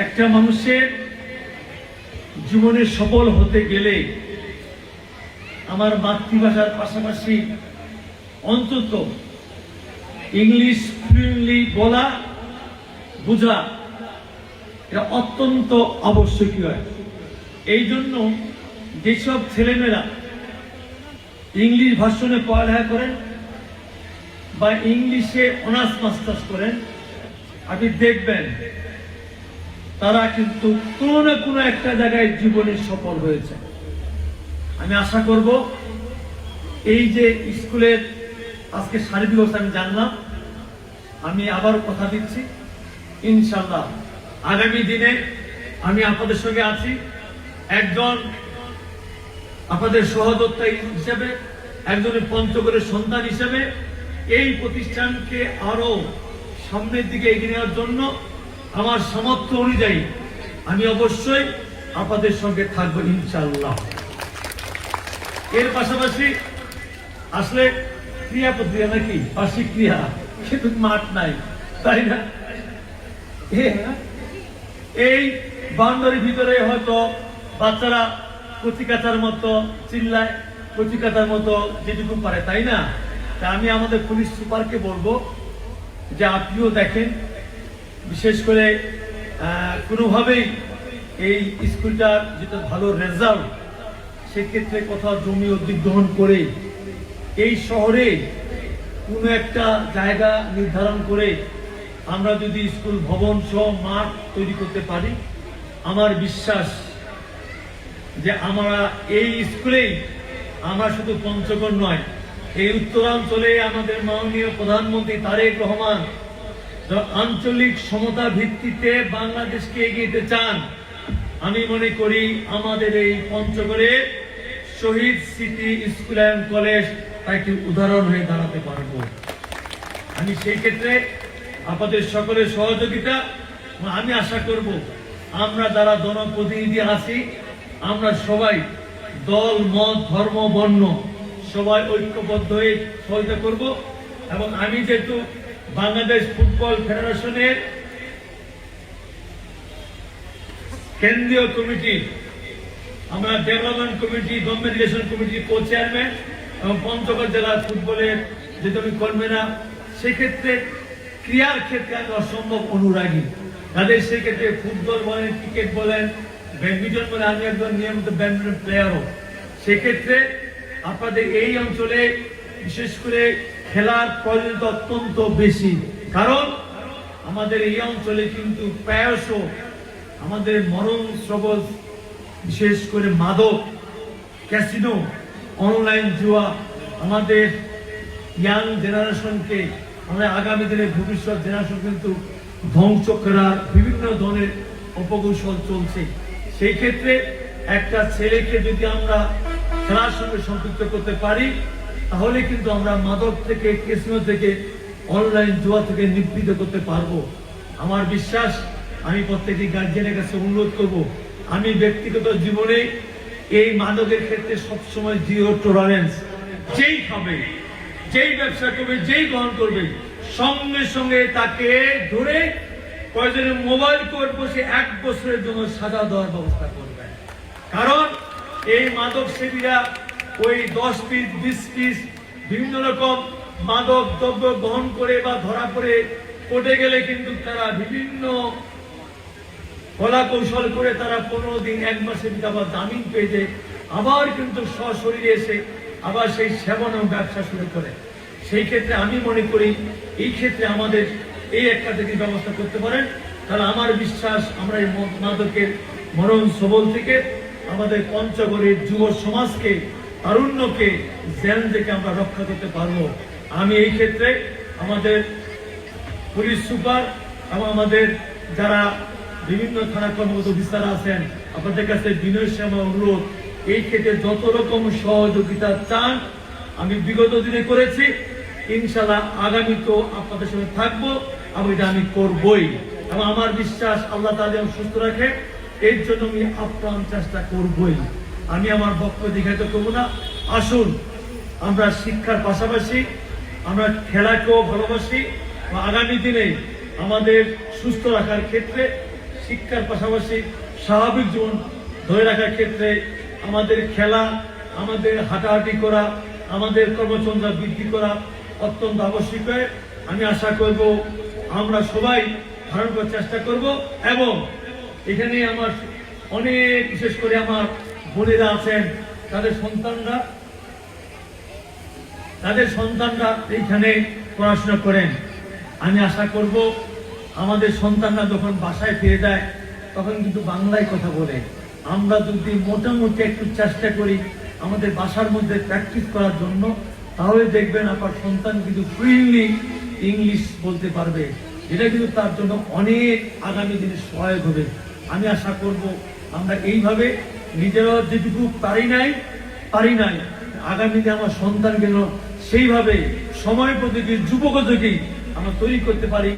একটা মানুষের জীবনে সফল হতে গেলে আমার মাতৃভাষার পাশাপাশি অন্তত ইংলিশ ফ্লুয়েন্টলি বলা বোঝা এটা অত্যন্ত আবশ্যকীয়। এই জন্য যেসব ছেলেমেয়েরা ইংলিশ ভার্সনে পড়ালেখা করেন বা ইংলিশে অনার্স মাস্টার্স করেন, আপনি দেখবেন তারা কিন্তু কোনো না কোনো একটা জায়গায় জীবনে সফল হয়েছে। আমি আশা করব এই যে স্কুলের আজকে সার্বিক ব্যবস্থা আমি জানলাম, আমি আবার কথা দিচ্ছি ইনশাআল্লাহ আগামী দিনে আমি আপনাদের সঙ্গে আছি, একজন আপনাদের সহযোদ্ধা হিসেবে, একজনের পঞ্চগড়ের সন্তান হিসেবে এই প্রতিষ্ঠানকে আরো সামনের দিকে এগিয়ে নেওয়ার জন্য আমার সামর্থ্য অনুযায়ী আমি অবশ্যই আপনাদের সঙ্গে থাকবো ইনশাআল্লাহ। এর পাশাপাশি আসলে ক্রিয়া প্রক্রিয়া নাকি বার্ষিক ক্রিয়া, কিন্তু মাঠ নাই, তাই না? এই বাউন্ডারির ভিতরে হয়তো বাচ্চারা কচিকাচার মতো চিল্লায়, কচিকাচার মতো যেটুকু পারে, তাই না? তা আমি আমাদের পুলিশ সুপারকে বলবো যে আপনিও দেখেন, বিশেষ করে কোনোভাবেই এই স্কুলটার যেটা ভালো রেজাল্ট, সেক্ষেত্রে কোথাও জমি অধিগ্রহণ করে এই শহরে কোনো একটা জায়গা নির্ধারণ করে আমরা যদি স্কুল ভবন সহ মাঠ তৈরি করতে পারি, আমার বিশ্বাস যে আমরা এই স্কুলেই আমরা শুধু পঞ্চগড় নয়, এই উত্তরাঞ্চলে আমাদের মাননীয় প্রধানমন্ত্রী তারেক রহমান আঞ্চলিক সমতা ভিত্তিতে বাংলাদেশকে এগিয়ে দিতে চান। আমি মনে করি আমাদের এই পঞ্চগড়ে শহীদ স্মৃতি স্কুল অ্যান্ড কলেজ একটি উদাহরণ হয়ে দাঁড়াতে পারব। আমি সেই ক্ষেত্রে আপনাদের সকলের সহযোগিতা, আমি আশা করব আমরা যারা জনপ্রতিনিধি আছি আমরা সবাই দল মত ধর্ম বর্ণ সবাই ঐক্যবদ্ধ হয়ে সহযোগিতা করব। এবং আমি যেহেতু বাংলাদেশ ফুটবল ফেডারেশনের কেন্দ্রীয় কমিটি, আমরা ডেভেলপমেন্ট কমিটি, গভর্নমেন্ট রিলেশন কমিটির কো চেয়ারম্যান এবং পঞ্চগড় জেলা ফুটবলের যেহেতু আমি কনভেনার, সেক্ষেত্রে ক্রীড়ার ক্ষেত্রে আমি অসম্ভব অনুরাগী। তাদের সেক্ষেত্রে ফুটবল বলেন, ক্রিকেট বলেন, ব্যাডমিন্টন বলে, আমি একজন নিয়মিত ব্যাডমিন্টন প্লেয়ারও। সেক্ষেত্রে আপনাদের এই অঞ্চলে বিশেষ করে খেলার প্রয়োজন অত্যন্ত বেশি, কারণ আমাদের এই অঞ্চলে কিন্তু প্রায়শ আমাদের মরণ স্রবল, বিশেষ করে মাদক, ক্যাসিনো, অনলাইন জুয়া আমাদের ইয়াং জেনারেশনকে, আমাদের আগামী দিনের ভবিষ্যৎ জেনারেশন কিন্তু ধ্বংস করার বিভিন্ন ধরনের অপকৌশল চলছে। সেই ক্ষেত্রে একটা ছেলেকে যদি আমরা খেলার সঙ্গে সম্পৃক্ত করতে পারি, তাহলে কিন্তু আমরা মাদক থেকে, ক্যাসিনো থেকে, অনলাইন জুয়া থেকে নিবৃত্ত করতে পারবো। আমার বিশ্বাস, আমি প্রত্যেকটি গার্জিয়ানের কাছে অনুরোধ করব, আমি ব্যক্তিগত জীবনে এই মাদকের ক্ষেত্রে সবসময় জিরো টলারেন্স। যেই খাবে, যেই ব্যবসা করবে, যেই গ্রহণ করবে, সঙ্গে সঙ্গে তাকে ধরে প্রয়োজনে মোবাইল কোর্ট বসে 1 বছরের জন্য সাজা দেওয়ার ব্যবস্থা করবে। কারণ এই মাদক সেবীরা ওই 10 পিস 20 পিস বিভিন্ন রকম মাদক দ্রব্য গ্রহণ করে বা ধরা পড়ে কোর্টে গেলে কিন্তু তারা বিভিন্ন কলা কৌশল করে তারা 15 দিন 1 মাসের আবার জামিন পেয়ে আবার কিন্তু সশরীরে এসে আবার সেই সেবন এবং ব্যবসা শুরু করে। সেই ক্ষেত্রে আমি মনে করি এই ক্ষেত্রে আমাদের এই একটা থেকে ব্যবস্থা করতে পারেন, তাহলে আমার বিশ্বাস আমরা এই মাদকের মরণ সবল থেকে আমাদের পঞ্চগড়ের যুব সমাজকে, তারুণ্যকে জেল থেকে আমরা রক্ষা করতে পারবো। আমি এই ক্ষেত্রে আমাদের পুলিশ সুপার এবং আমাদের যারা বিভিন্ন থানা কর্মরত অফিসার আছেন, আপনাদের কাছে বিনয় সেবা অনুরোধ, এই ক্ষেত্রে যত রকম সহযোগিতা চান আমি বিগত দিনে করেছি, ইনশাআল্লাহ আগামীতেও আপনাদের সঙ্গে থাকবো এবং এটা আমি করবই। এবং আমার বিশ্বাস আল্লাহ তাআলা সুস্থ রাখে, এর জন্য আমি আপ্রাণ চেষ্টা করবই। আমি আমার বক্তব্য দীর্ঘায়িত করবো না। আসুন আমরা শিক্ষার পাশাপাশি আমরা খেলাকেও ভালোবাসি, আগামী দিনে আমাদের সুস্থ রাখার ক্ষেত্রে শিক্ষার পাশাপাশি স্বাভাবিক জীবন ধরে রাখার ক্ষেত্রে আমাদের খেলা, আমাদের হাঁটাহাঁটি করা, আমাদের কর্মচর্চা বৃদ্ধি করা অত্যন্ত আবশ্যক। আমি আশা করব আমরা সবাই ধারণ করার চেষ্টা করব। এবং এখানে আমার অনেক, বিশেষ করে আমার বোনেরা আছেন, তাদের সন্তানরা এইখানে পড়াশোনা করেন। আমি আশা করব আমাদের সন্তানরা যখন বাসায় ফিরে যায় তখন কিন্তু বাংলায় কথা বলে। আমরা যদি মোটামুটি একটু চেষ্টা করি আমাদের বাসার মধ্যে প্র্যাকটিস করার জন্য, তাহলে দেখবেন আপনার সন্তান কিন্তু ফ্লুয়েন্টলি ইংলিশ বলতে পারবে। এটা কিন্তু তার জন্য অনেক আগামী দিনে সহায়ক হবে। আমি আশা করব আমরা এইভাবে নিজেরাও যেটুকু পারি নাই আগামীতে আমার সন্তানকে সেইভাবে সময় প্রতিটি যুবক থেকে আমরা তৈরি করতে পারি।